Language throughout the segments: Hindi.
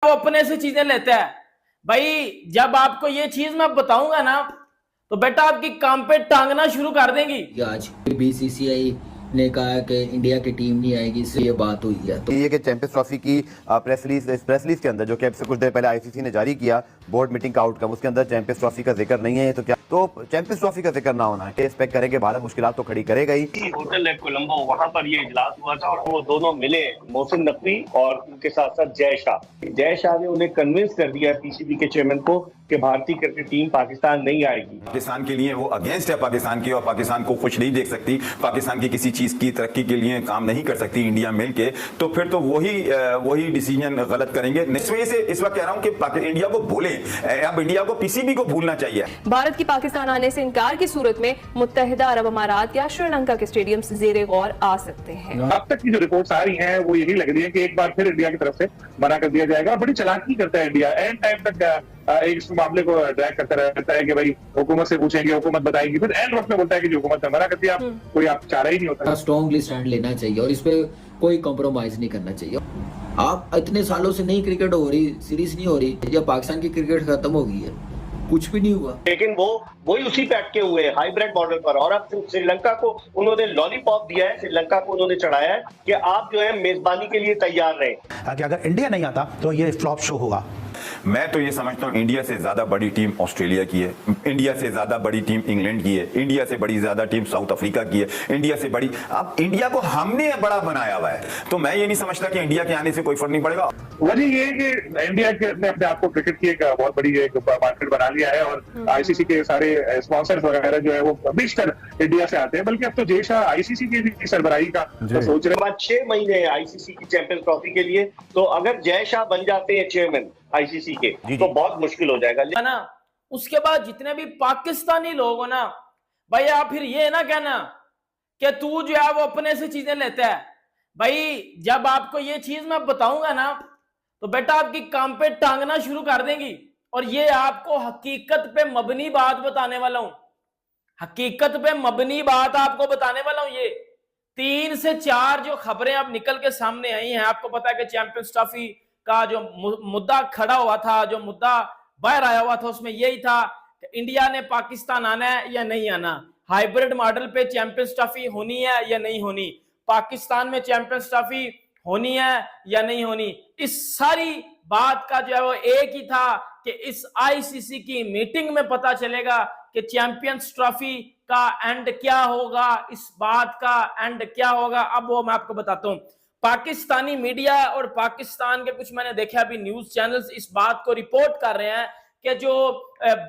वो अपने से चीजें लेता है भाई। जब आपको ये चीज मैं बताऊंगा ना तो बेटा आपकी काम पे टांगना शुरू कर देंगी। आज बीसीसीआई ने कहा कि इंडिया की टीम नहीं आएगी, इसलिए बात हुई है। तो ये कि चैंपियंस ट्रॉफी की प्रेस रिलीज के अंदर जो कि कुछ देर पहले आईसीसी ने जारी किया बोर्ड मीटिंग का आउटकम, उसके अंदर चैंपियंस ट्रॉफी का जिक्र नहीं है। तो क्या तो चैंपियंस ट्रॉफी का जिक्र ना होना है एक्सपेक्ट करेंगे भारत मुश्किलात तो खड़ी करेगा ही। होटल है कोलंबो, वहां पर ये इजलास हुआ था और वो दोनों मिले, मोहसिन नकवी और उनके साथ साथ जय शाह ने उन्हें कन्विंस कर दिया पीसीबी के चेयरमैन को कि भारतीय क्रिकेट टीम पाकिस्तान नहीं आएगी। पाकिस्तान के लिए वो अगेंस्ट है पाकिस्तान की, और पाकिस्तान को खुश नहीं देख सकती, पाकिस्तान की किसी चीज की तरक्की के लिए काम नहीं कर सकती इंडिया मिलके, तो फिर तो वही डिसीजन गलत करेंगे। इस वजह से इस वक्त कह रहा हूं कि इंडिया को भूलें, अब इंडिया को पीसीबी को भूलना चाहिए। भारत की पाकिस्तान आने से इनकार की सूरत में मुत्तहिदा अरब अमारात या श्रीलंका के स्टेडियम जेर गौर आ सकते हैं। अब तक की जो रिपोर्ट्स आ रही हैं वो यही लग रही है कि एक बार फिर इंडिया की तरफ से मना कर दिया जाएगा। बड़ी चालाकी करता है इंडिया, एंड टाइम तक इस मामले को ड्रैग करता रहता है कि भाई हुकूमत से पूछेंगे, हुकूमत बताएगी, फिर एंड वक्त में बोलता है कि जो हुकूमत ने मना कर दिया, कोई आप चारा ही नहीं होता। स्ट्रॉन्गली स्टैंड लेना चाहिए और इस पे कोई कॉम्प्रोमाइज नहीं करना चाहिए। आप इतने सालों से नहीं क्रिकेट हो रही, सीरीज नहीं हो रही, या पाकिस्तान की क्रिकेट खत्म हो गई है, कुछ भी नहीं हुआ, लेकिन वही उसी पे अटके हुए हाइब्रिड मॉडल पर। और अब श्रीलंका को उन्होंने लॉलीपॉप दिया है, श्रीलंका को उन्होंने चढ़ाया है कि आप जो है मेजबानी के लिए तैयार रहे। अगर इंडिया नहीं आता तो ये फ्लॉप शो होगा। मैं तो ये समझता हूँ इंडिया से ज्यादा बड़ी टीम ऑस्ट्रेलिया की है, इंडिया से ज्यादा बड़ी टीम इंग्लैंड की है, इंडिया से बड़ी ज्यादा टीम साउथ अफ्रीका की है, इंडिया से बड़ी, अब इंडिया को हमने बड़ा बनाया हुआ है। तो मैं ये नहीं समझता कि इंडिया के आने से कोई फर्क नहीं पड़ेगा। वजह ये है कि इंडिया ने अपने आप को क्रिकेट की एक बहुत बड़ी एक मार्केट बना लिया है और आईसीसी के सारे स्पॉन्सर्स वगैरह जो है वो बेशतर इंडिया से आते हैं। बल्कि अब तो जय शाह आईसीसी की भी सरबराही का तो सोच रहे हैं। 6 महीने आईसीसी की चैंपियंस ट्रॉफी के लिए, तो अगर जय शाह बन जाते हैं चेयरमैन आईसीसी के तो बहुत मुश्किल हो जाएगा ना। उसके बाद जितने भी पाकिस्तानी लोग हो ना भाई, आप फिर ये ना कहना कि तू जो है वो अपने से चीजें लेता है भाई। जब आपको ये चीज मैं बताऊंगा ना तो बेटा आपकी काम पे टांगना शुरू कर देंगी। और ये आपको हकीकत पे मबनी बात बताने वाला हूं, हकीकत पे मबनी बात आपको बताने वाला हूं। ये 3 से 4 जो खबरें अब निकल के सामने आई हैं, आपको पता है कि चैंपियंस ट्रॉफी का जो मुद्दा खड़ा हुआ था, जो मुद्दा बाहर आया हुआ था, उसमें यही था कि इंडिया ने पाकिस्तान आना है या नहीं आना, हाइब्रिड मॉडल पे चैंपियंस ट्रॉफी होनी है या नहीं होनी, पाकिस्तान में चैंपियंस ट्रॉफी होनी है या नहीं होनी। इस सारी बात का जो है वो एक ही था कि इस आईसीसी की मीटिंग में पता चलेगा कि चैंपियंस ट्रॉफी का एंड क्या होगा, इस बात का एंड क्या होगा। अब वो मैं आपको बताता हूं। पाकिस्तानी मीडिया और पाकिस्तान के कुछ मैंने देखा अभी न्यूज चैनल्स इस बात को रिपोर्ट कर रहे हैं कि जो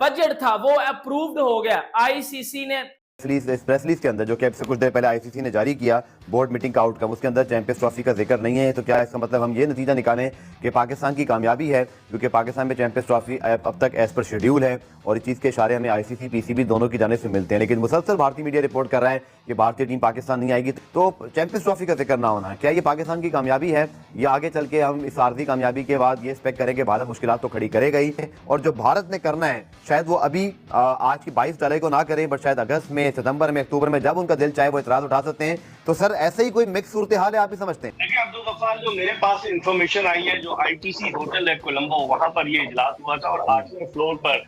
बजट था वो अप्रूव्ड हो गया आईसीसी ने। प्रेस रिलीज के अंदर जो कि कुछ देर पहले आईसीसी ने जारी किया बोर्ड मीटिंग का आउटकम, उसके अंदर चैंपियंस ट्रॉफी का जिक्र नहीं है। तो क्या इसका मतलब हम ये नतीजा निकालें कि पाकिस्तान की कामयाबी है, क्योंकि पाकिस्तान में चैंपियंस ट्रॉफी अब तक एज पर शेड्यूल है और इस चीज़ के इशारे हमें आईसीसी पीसीबी दोनों की जाने से मिलते हैं। लेकिन मुसलसल भारतीय मीडिया रिपोर्ट कर रहा है कि भारतीय टीम पाकिस्तान नहीं आएगी, तो चैंपियंस ट्रॉफी का जिक्र ना होना है, क्या ये पाकिस्तान की कामयाबी है या आगे चल के हम इस आर्जी कामयाबी के बाद ये एक्सपेक्ट करेंगे भारत मुश्किलात तो खड़ी करेगा ही। और जो भारत ने करना है शायद वो अभी आज की 22 जुलाई को ना करें, बट शायद अगस्त में, सितंबर में, अक्टूबर में जब उनका दिल चाहे वो इतराज उठा सकते हैं। तो सर ऐसे ही कोई मिक्स सूरत हाल है, आप ही समझते हैं? देखिए अब्दुल गफ्फार, जो मेरे पास इंफॉर्मेशन आई है, जो आईटीसी होटल है कोलंबो, वहां पर ये इजलास हुआ था और 8वें फ्लोर पर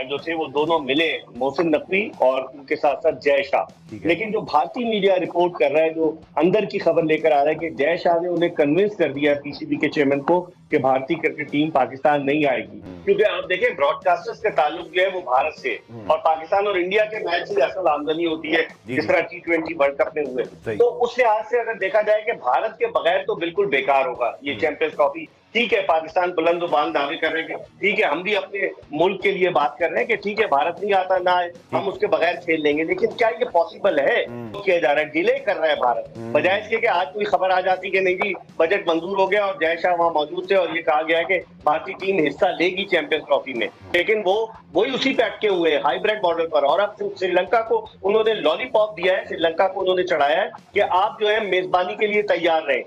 जो थे वो दोनों मिले, मोहसिन नकवी और उनके साथ साथ जय शाह। लेकिन जो भारतीय मीडिया रिपोर्ट कर रहा है, जो अंदर की खबर लेकर आ रहा है कि जय शाह ने उन्हें कन्विंस कर दिया पीसीबी के चेयरमैन को कि भारतीय क्रिकेट टीम पाकिस्तान नहीं आएगी। क्योंकि आप देखें ब्रॉडकास्टर्स का ताल्लुक जो है वो भारत से, और पाकिस्तान और इंडिया के मैच से असल आमदनी होती है, जिस तरह T20 वर्ल्ड कप में हुए। तो उस लिहाज से अगर देखा जाए कि भारत के बगैर तो बिल्कुल बेकार होगा ये चैंपियंस ट्रॉफी। ठीक है, पाकिस्तान बुलंद बांध दावे कर रहे हैं, ठीक है, हम भी अपने मुल्क के लिए बात कर रहे हैं कि ठीक है भारत नहीं आता ना, हम उसके बगैर खेल लेंगे। लेकिन क्या ये पॉसिबल है? किया जा रहा है, डिले कर रहा है भारत, बजाय इसके कि आज कोई खबर आ जाती कि नहीं जी बजट मंजूर हो गया और जय शाह वहां मौजूद थे और ये कहा गया है कि भारतीय टीम हिस्सा लेगी चैंपियंस ट्रॉफी में। लेकिन वही उसी पे अटके हुए हाइब्रिड मॉडल पर। और अब श्रीलंका को उन्होंने लॉलीपॉप दिया है, श्रीलंका को उन्होंने चढ़ाया है कि आप जो है मेजबानी के लिए तैयार रहे।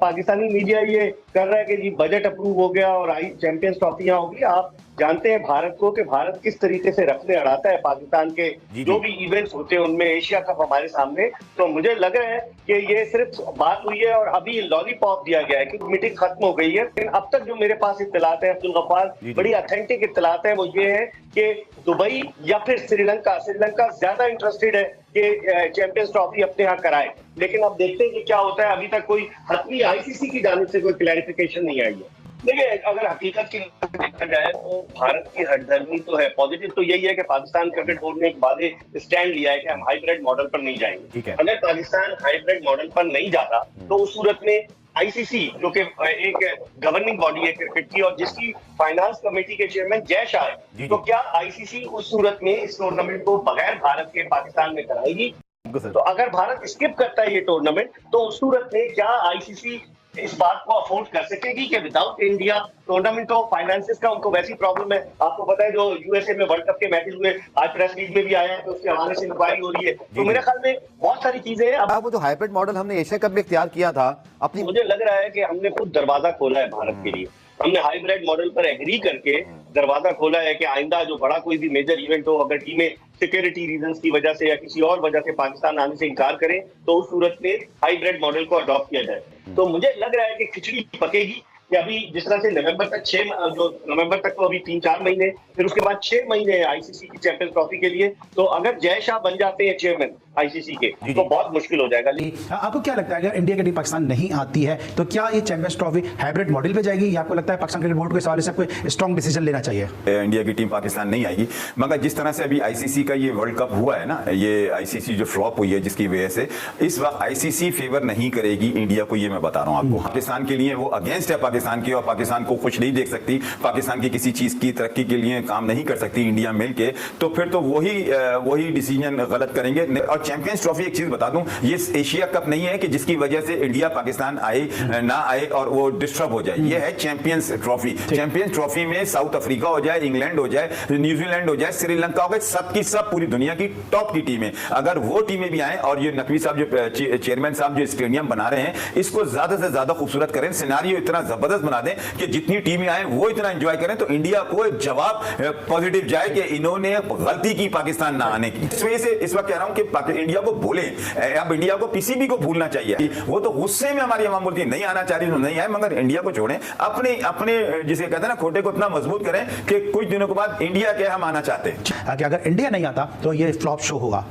पाकिस्तानी मीडिया ये कर रहा है कि जी बजट अप्रूव हो गया और आई चैंपियंस ट्रॉफियां होगी। आप जानते हैं भारत को कि भारत किस तरीके से रखने अड़ाता है पाकिस्तान के जो भी इवेंट्स होते हैं उनमें, एशिया कप हमारे सामने। तो मुझे लग रहा है कि ये सिर्फ बात हुई है और अभी लॉलीपॉप दिया गया है कि मीटिंग खत्म हो गई है। लेकिन अब तक जो मेरे पास इत्तलात है अब्दुल गफ्फार, बड़ी ऑथेंटिक इत्तलात है, वो ये है कि दुबई या फिर श्रीलंका ज्यादा इंटरेस्टेड है कि चैंपियंस ट्रॉफी अपने यहाँ कराए। लेकिन अब देखते हैं कि क्या होता है। अभी तक कोई हतमी आईसीसी की जानिब से कोई क्लैरिफिकेशन नहीं आई है। देखिए, अगर हकीकत की देखा जाए तो भारत की हठधर्मी तो है। पॉजिटिव तो यही है कि पाकिस्तान क्रिकेट बोर्ड ने एक वादे स्टैंड लिया है कि हम हाइब्रिड मॉडल पर नहीं जाएंगे। अगर पाकिस्तान हाइब्रिड मॉडल पर नहीं जाता तो उस सूरत में आईसीसी, जो कि एक गवर्निंग बॉडी है क्रिकेट की और जिसकी फाइनेंस कमेटी के चेयरमैन जय शाह है, तो क्या आईसीसी उस सूरत में इस टूर्नामेंट को बगैर भारत के पाकिस्तान में कराएगी? तो अगर भारत स्किप करता है ये टूर्नामेंट तो उस सूरत में क्या आईसीसी इस बात को अफोर्ड कर सकेगी कि विदाउट इंडिया टूर्नामेंट हो? फाइनेंसिस का उनको वैसी प्रॉब्लम है। आपको पता है जो यूएसए में वर्ल्ड कप के मैचेस हुए, आज प्रेस लीग में भी आया है, तो उसके हवाले से इंक्वायरी हो रही है। तो मेरे ख्याल में बहुत सारी चीजें हैं। अब वो जो हाइब्रिड मॉडल हमने एशिया कप में इख्तियार किया था अपनी, मुझे लग रहा है कि हमने खुद दरवाजा खोला है भारत के लिए। हमने हाइब्रिड मॉडल पर एग्री करके दरवाजा खोला है कि आइंदा जो बड़ा कोई भी मेजर इवेंट हो, अगर टीमें सिक्योरिटी रीजंस की वजह से या किसी और वजह से पाकिस्तान आने से इनकार करें तो उस सूरत में हाइब्रिड मॉडल को अडॉप्ट किया जाए। तो मुझे लग रहा है कि खिचड़ी पकेगी कि अभी जिस तरह से नवंबर तक तो अभी 3-4 महीने, फिर उसके बाद 6 महीने आईसीसी की चैंपियंस ट्रॉफी के लिए। तो अगर जय शाह बन जाते हैं चेयरमैन आईसीसी के तो बहुत मुश्किल हो जाएगा। आपको क्या लगता है अगर इंडिया की टीम पाकिस्तान नहीं आती है तो क्या ये चैंपियंस ट्रॉफी हाइब्रिड मॉडल पे जाएगी, या आपको लगता है पाकिस्तान क्रिकेट बोर्ड को इस हवाले से कोई स्ट्रॉन्ग डिसीजन लेना चाहिए? इंडिया की टीम पाकिस्तान नहीं आएगी, मगर जिस तरह से अभी आईसीसी का ये वर्ल्ड कप हुआ है ना, ये आईसीसी जो फ्लॉप हुई है जिसकी वजह से इस वक्त आईसीसी फेवर नहीं करेगी इंडिया को, ये मैं बता रहा हूँ आपको। पाकिस्तान के लिए वो अगेंस्ट है पाकिस्तान की, और पाकिस्तान को खुश नहीं देख सकती, पाकिस्तान की किसी चीज की तरक्की के लिए काम नहीं कर सकती इंडिया मिलके, तो फिर तो वही डिसीजन गलत करेंगे। और चैंपियंस ट्रॉफी, एक चीज बता दूं, ये एशिया कप नहीं है कि जिसकी वजह से इंडिया पाकिस्तान आए ना आए और वो डिस्टर्ब हो जाए। ये है चैंपियंस ट्रॉफी। चैंपियंस ट्रॉफी में साउथ अफ्रीका हो जाए, इंग्लैंड हो जाए, न्यूजीलैंड हो जाए, श्रीलंका हो गए, सबकी सब पूरी दुनिया की टॉप की टीमें, अगर वो टीमें भी आए और ये नकवी साहब जो चेयरमैन साहब जो स्टेडियम बना रहे हैं इसको ज्यादा से ज्यादा खूबसूरत करें, सिनारियो इतना जबरदस्त बना दें कि जितनी टीमें आए वो इतना एंजॉय करें, तो इंडिया को एक जवाब पॉजिटिव जाए कि इन्होंने गलती की पाकिस्तान ना आने की। इस वजह से इस वक्त कह रहा हूं कि इंडिया को भूलें। अब इंडिया को पीसीबी को भूलना चाहिए। वो तो गुस्से में हमारी अवाम बोलती है नहीं आना चाह रही तो नहीं आए, मगर इंडिया को छोड़ें, अपने जिसे कहते हैं ना खोटे को इतना मजबूत करें कि कुछ दिनों के बाद इंडिया के हम आना चाहते हैं। कि अगर इंडिया नहीं आता तो ये फ्लॉप शो होगा।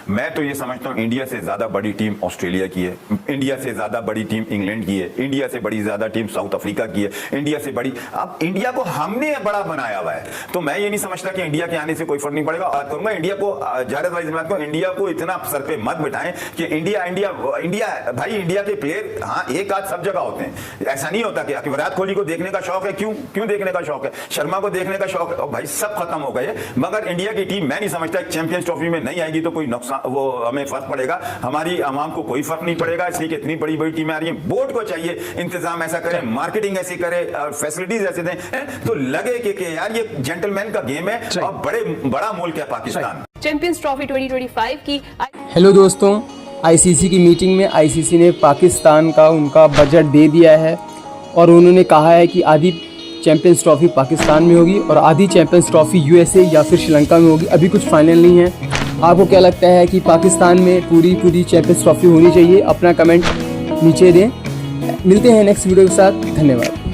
मैं तो ये समझता हूं इंडिया से ज्यादा बड़ी टीम ऑस्ट्रेलिया की है, इंडिया से ज्यादा बड़ी टीम इंग्लैंड की है, इंडिया से बड़ी ज्यादा टीम साउथ अफ्रीका की है, इंडिया से बड़ी। अब इंडिया को हमने बड़ा बनाया हुआ है, तो मैं ये नहीं समझता कि इंडिया के आने से कोई फर्क नहीं पड़ेगा। बात करूंगा इंडिया को, बात को इंडिया को इतना सर पे मत बिठाएं कि इंडिया भाई, इंडिया के प्लेयर हाँ एक आध सब जगह होते हैं। ऐसा नहीं होता कि विराट कोहली को देखने का शौक है, क्यों देखने का शौक है, शर्मा को देखने का शौक है, भाई सब खत्म हो गए। मगर इंडिया की टीम मैं नहीं समझता चैंपियंस ट्रॉफी में नहीं आएगी तो कोई नुकसान वो हमें फर्क पड़ेगा, हमारी आवाम को कोई फर्क नहीं पड़ेगा। इसलिए कि इतनी बड़ी टीमें आ रही हैं, बोर्ड को चाहिए इंतजाम ऐसा करे, मार्केटिंग ऐसी करे और फैसिलिटीज ऐसे दें तो लगे कि यार ये जेंटलमैन का गेम है और बड़ा मुल्क है पाकिस्तान। चैंपियंस ट्रॉफी 2025 की। हेलो दोस्तों, आईसीसी की मीटिंग में आईसीसी ने पाकिस्तान का उनका बजट दे दिया है और उन्होंने कहा है कि आधी चैंपियंस ट्रॉफी पाकिस्तान में होगी और आधी चैंपियंस ट्रॉफी यूएसए या फिर श्रीलंका में होगी। अभी कुछ फाइनल नहीं है। आपको क्या लगता है कि पाकिस्तान में पूरी चैंपियंस ट्रॉफी होनी चाहिए? अपना कमेंट नीचे दें। मिलते हैं नेक्स्ट वीडियो के साथ। धन्यवाद।